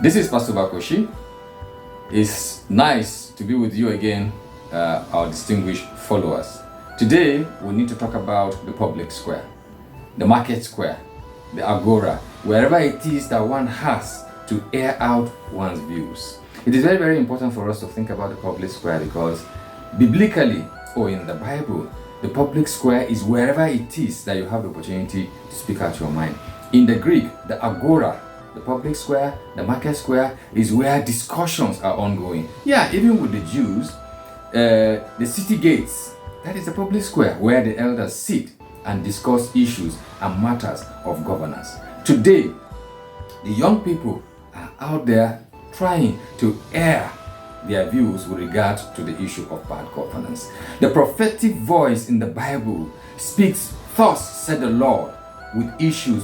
This is Pastor Bakoshi. It's nice to be with you again, our distinguished followers. Today, we need to talk about the public square, the market square, the agora, wherever it is that one has to air out one's views. It is very, very important for us to think about the public square because biblically, or in the Bible, the public square is wherever it is that you have the opportunity to speak out your mind. In the Greek, the agora, the public square, the market square is where discussions are ongoing. Yeah, even with the Jews, the city gates, that is the public square where the elders sit and discuss issues and matters of governance. Today, the young people are out there trying to air their views with regard to the issue of bad governance. The prophetic voice in the Bible speaks, "Thus said the Lord," with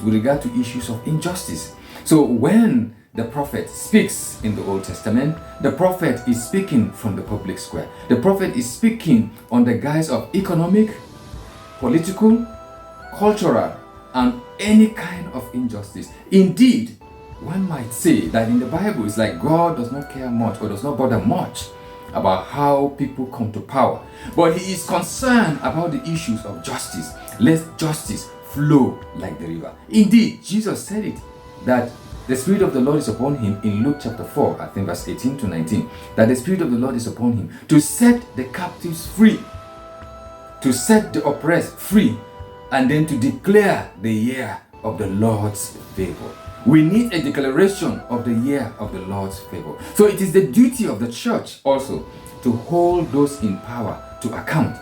regard to issues of injustice. So when the prophet speaks in the Old Testament, the prophet is speaking from the public square. The prophet is speaking on the guise of economic, political, cultural, and any kind of injustice. Indeed, one might say that in the Bible, it's like God does not care much or does not bother much about how people come to power. But he is concerned about the issues of justice. Let justice flow like the river. Indeed, Jesus said it, that the Spirit of the Lord is upon him in Luke chapter 4, I think verse 18 to 19, that the Spirit of the Lord is upon him to set the captives free, to set the oppressed free, and then to declare the year of the Lord's favor. We need a declaration of the year of the Lord's favor. So it is the duty of the church also to hold those in power to account.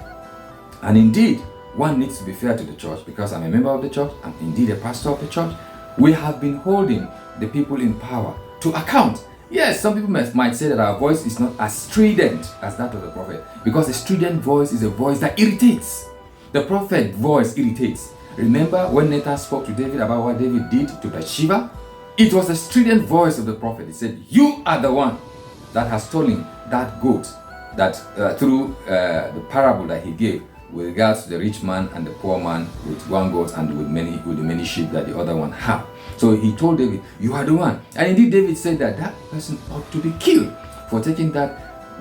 And indeed, one needs to be fair to the church because I'm a member of the church, I'm indeed a pastor of the church. We have been holding the people in power to account. Yes, some people might say that our voice is not as strident as that of the prophet because a strident voice is a voice that irritates. The prophet voice irritates. Remember when Nathan spoke to David about what David did to Bathsheba? It was the strident voice of the prophet. He said, "You are the one that has stolen that goat," that through the parable that he gave with regards to the rich man and the poor man with one goat and with the many sheep that the other one had. So he told David, "You are the one." And indeed David said that that person ought to be killed for taking that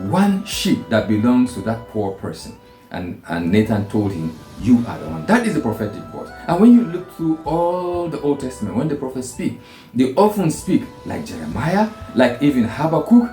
one sheep that belongs to that poor person. And Nathan told him, "You are the one." That is the prophetic voice. And when you look through all the Old Testament, when the prophets speak, they often speak like Jeremiah, like even Habakkuk,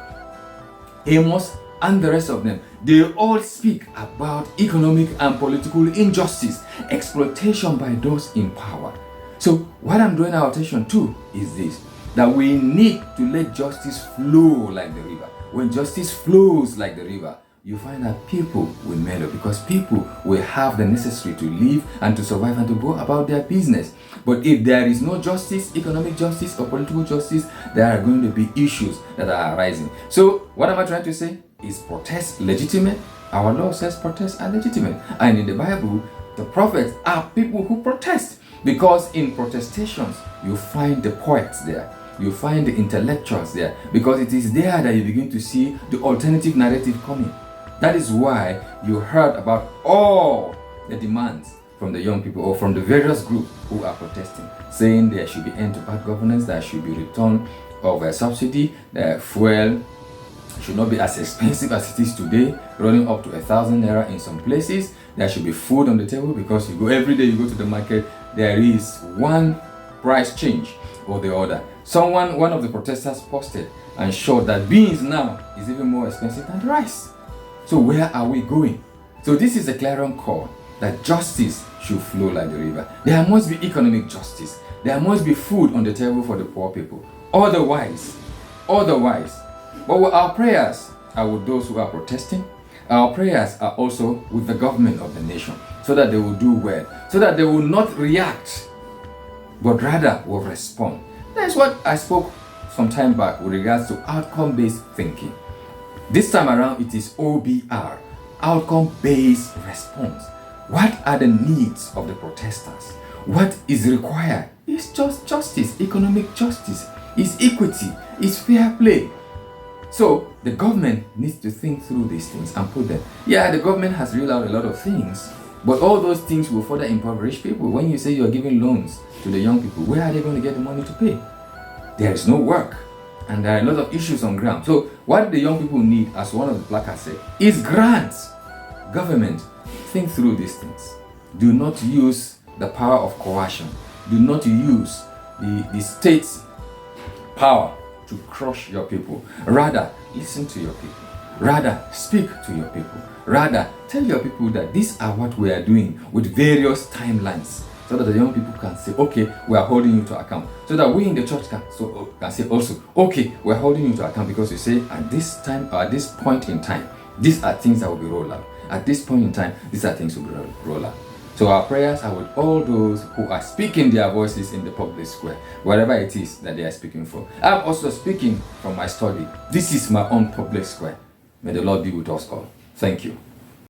Amos, and the rest of them. They all speak about economic and political injustice, exploitation by those in power. So what I'm drawing our attention to is this, that we need to let justice flow like the river. When justice flows like the river, you find that people will mellow because people will have the necessary to live and to survive and to go about their business. But if there is no justice, economic justice or political justice, there are going to be issues that are arising. So what am I trying to say? Is protest legitimate? Our law says protests are legitimate. And in the Bible, the prophets are people who protest because in protestations, you find the poets there. You find the intellectuals there because it is there that you begin to see the alternative narrative coming. That is why you heard about all the demands from the young people or from the various groups who are protesting, saying there should be end to bad governance, there should be return of a subsidy, the fuel should not be as expensive as it is today, running up to 1,000 naira in some places. There should be food on the table because you go every day, you go to the market, there is one price change or the other. One of the protesters posted and showed that beans now is even more expensive than rice. So where are we going? So this is a clarion call that justice should flow like the river. There must be economic justice. There must be food on the table for the poor people. Otherwise, but our prayers are with those who are protesting. Our prayers are also with the government of the nation so that they will do well, so that they will not react, but rather will respond. That's what I spoke some time back with regards to outcome-based thinking. This time around, it is OBR, outcome-based response. What are the needs of the protesters? What is required? It's just justice, economic justice, it's equity, it's fair play. So the government needs to think through these things and put them. Yeah, the government has ruled out a lot of things, but all those things will further impoverish people. When you say you're giving loans to the young people, where are they going to get the money to pay? There is no work. and there are a lot of issues on ground. So what the young people need, as one of the placards said, is grants. Government, think through these things. Do not use the power of coercion. Do not use the state's power to crush your people. Rather, listen to your people. Rather, speak to your people. Rather, tell your people that these are what we are doing with various timelines, so that the young people can say, okay, we are holding you to account. So that we in the church can say also, okay, we are holding you to account because you say at this time or at this point in time, these are things that will be rolled out. At this point in time, these are things that will be rolled out. So our prayers are with all those who are speaking their voices in the public square, whatever it is that they are speaking for. I'm also speaking from my study. This is my own public square. May the Lord be with us all. Thank you.